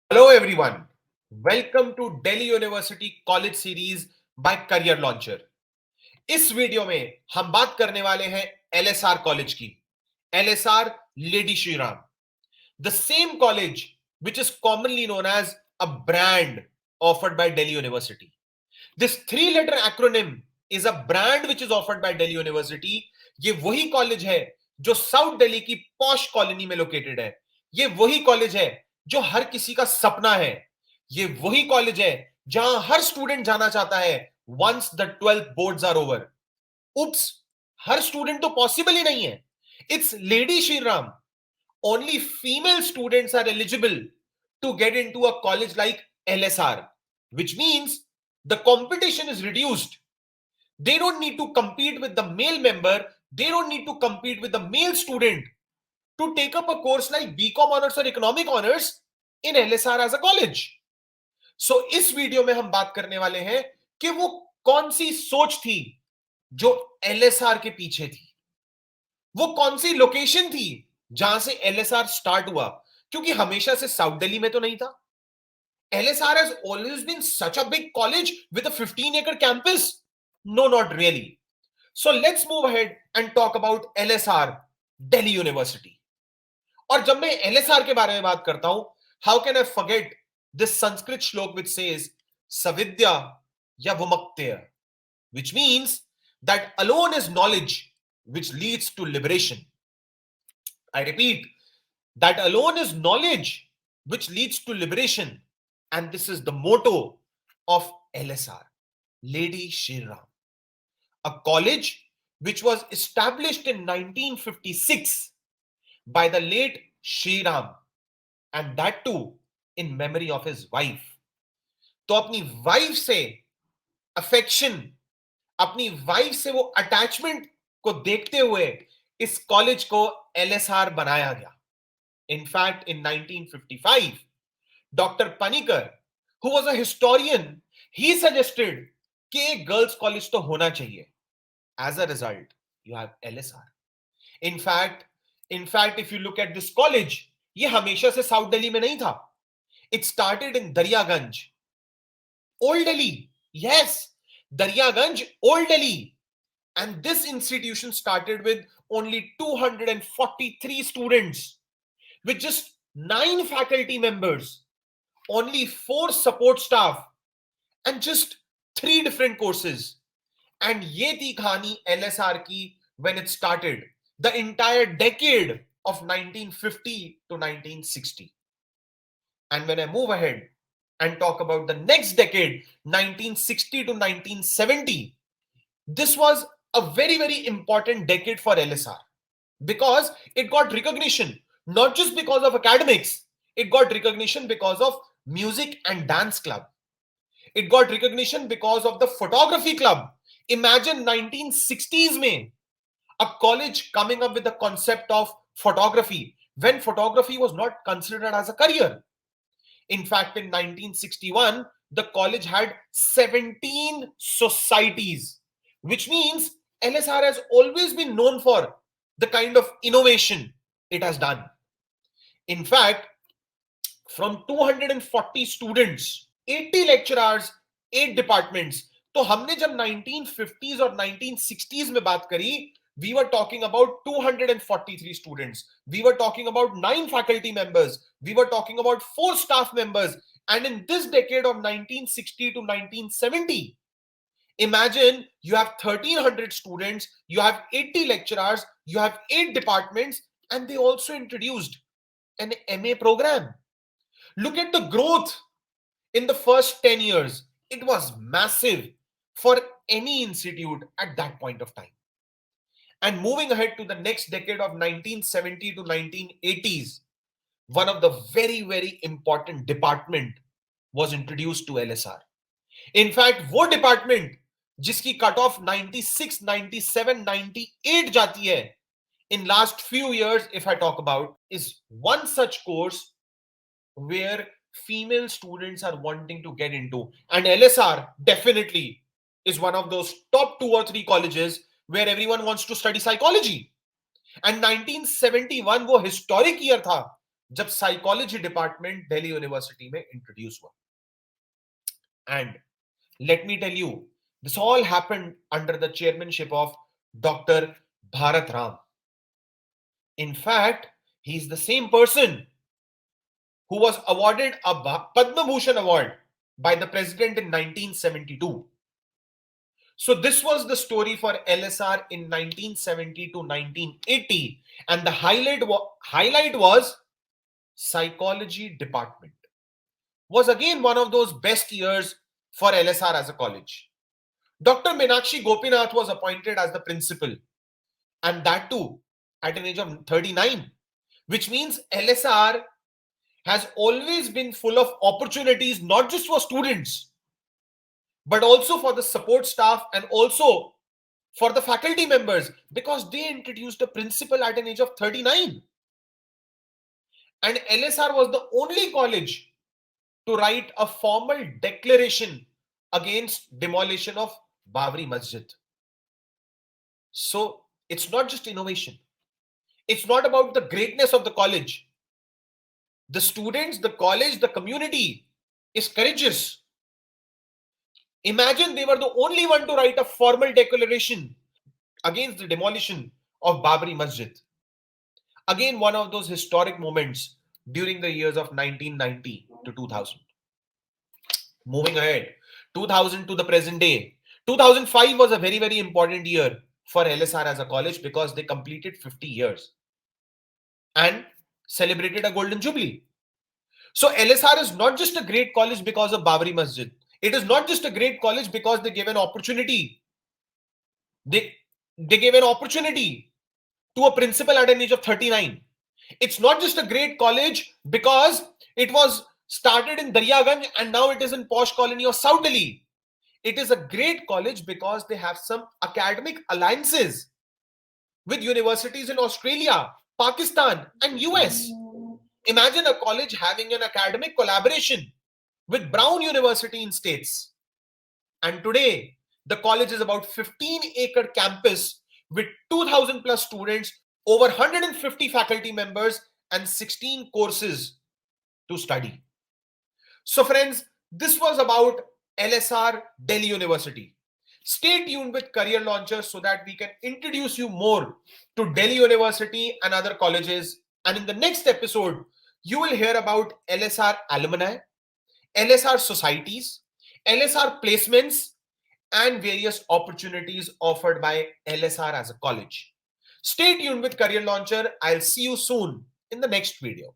Hello everyone. Welcome to Delhi University College Series by Career Launcher. इस video में हम बात करने वाले हैं LSR कॉलेज की. LSR Lady Shri Ram. The same college which is commonly known as a brand offered by Delhi University. This three-letter acronym is a brand which is offered by Delhi University. ये वही college है जो south Delhi की posh colony में located है. ये वही college है जो हर किसी का सपना है. ये वही कॉलेज है जहां हर स्टूडेंट जाना चाहता है once the 12th boards are over. Oops, हर स्टूडेंट तो पॉसिबल ही नहीं है. It's lady Shri Ram. Only female students are eligible to get into a college like LSR, which means the competition is reduced. They don't need to compete with the male member. They don't need to compete with the male student to take up a course like BCom honors or economic honors in LSR as a college. So इस video में हम बात करने वाले हैं कि वो कौन सी सोच थी जो LSR के पीछे थी. वो कौन सी लोकेशन थी जहां से LSR स्टार्ट हुआ, क्योंकि हमेशा से साउथ दिल्ली में तो नहीं था. LSR has always been such a big college with a 15-acre campus. No, not really. So let's move ahead and talk about LSR, Delhi University. और जब मैं LSR के बारे में बात करता हूं, how can I forget this Sanskrit श्लोक which says savidya ya vumaktya, which means that alone is knowledge which leads to liberation. I repeat, that alone is knowledge which leads to liberation. And this is the motto of LSR, Lady Shri Ram. A college which was established in 1956 by the late Shri Ram, and that too in memory of his wife. तो अपनी wife से affection, अपनी wife से वो attachment को देखते हुए इस कॉलेज को LSR बनाया गया. In fact, in 1955, Dr. Panikar, who was a historian, he suggested कि एक गर्ल्स कॉलेज तो होना चाहिए. As a result, you have LSR. In fact, if you look at this college, ये हमेशा से साउथ दिल्ली में नहीं था. It started in Daryaganj, Old Delhi. Yes, Daryaganj, Old Delhi. And this institution started with only 243 students, with just 9 faculty members, only 4 support staff, and just 3 different courses. And ye thi kahani LSR ki when it started, the entire decade of 1950 to 1960. And when I move ahead and talk about the next decade, 1960 to 1970, this was a very, very important decade for LSR because it got recognition, not just because of academics. It got recognition because of music and dance club. It got recognition because of the photography club. Imagine 1960s mein, a college coming up with the concept of photography when photography was not considered as a career. In fact, in 1961, the college had 17 societies, which means LSR has always been known for the kind of innovation it has done. In fact, from 240 students, 80 lecturers, 8 departments. तो हमने जब 1950s और 1960s में बात करी, we were talking about 243 students. We were talking about 9 faculty members. We were talking about 4 staff members. And in this decade of 1960 to 1970, imagine you have 1,300 students, you have 80 lecturers, you have 8 departments, and they also introduced an MA program. Look at the growth in the first 10 years. It was massive for any institute at that point of time. And moving ahead to the next decade of 1970 to 1980s, one of the very, very important department was introduced to LSR. In fact, वो department जिसकी cut off 96, 97, 98 जाती है in last few years, if I talk about, is one such course where female students are wanting to get into. And LSR definitely is one of those top 2 or 3 colleges where everyone wants to study psychology. And 1971 वो historic year था जब psychology department Delhi university में introduce हुआ. And let me tell you, this all happened under the chairmanship of Dr. Bharat Ram. In fact, he is the same person who was awarded a Padma Bhushan award by the president in 1972. So this was the story for LSR in 1970 to 1980, and the highlight was psychology department was again one of those best years for LSR as a college. Dr. Meenakshi Gopinath was appointed as the principal, and that too at an age of 39, which means LSR has always been full of opportunities, not just for students, but also for the support staff and also for the faculty members, because they introduced a principal at an age of 39. And LSR was the only college to write a formal declaration against demolition of Babri Masjid. So it's not just innovation. It's not about the greatness of the college. The students, the college, the community is courageous. Imagine they were the only one to write a formal declaration against the demolition of Babri Masjid. Again, one of those historic moments during the years of 1990 to 2000. Moving ahead, 2000 to the present day. 2005 was a very, very important year for LSR as a college because they completed 50 years and celebrated a golden jubilee. So LSR is not just a great college because of Babri Masjid. It is not just a great college because they gave an opportunity. They gave an opportunity to a principal at an age of 39. It's not just a great college because it was started in Daryaganj and now it is in posh colony of South Delhi. It is a great college because they have some academic alliances with universities in Australia, Pakistan, and US. Imagine a college having an academic collaboration with Brown University in States. And today, the college is about 15-acre campus with 2,000 plus students, over 150 faculty members, and 16 courses to study. So friends, this was about LSR Delhi University. Stay tuned with Career Launcher so that we can introduce you more to Delhi University and other colleges. And in the next episode, you will hear about LSR alumni, LSR societies, LSR placements, and various opportunities offered by LSR as a college. Stay tuned with Career Launcher. I'll see you soon in the next video.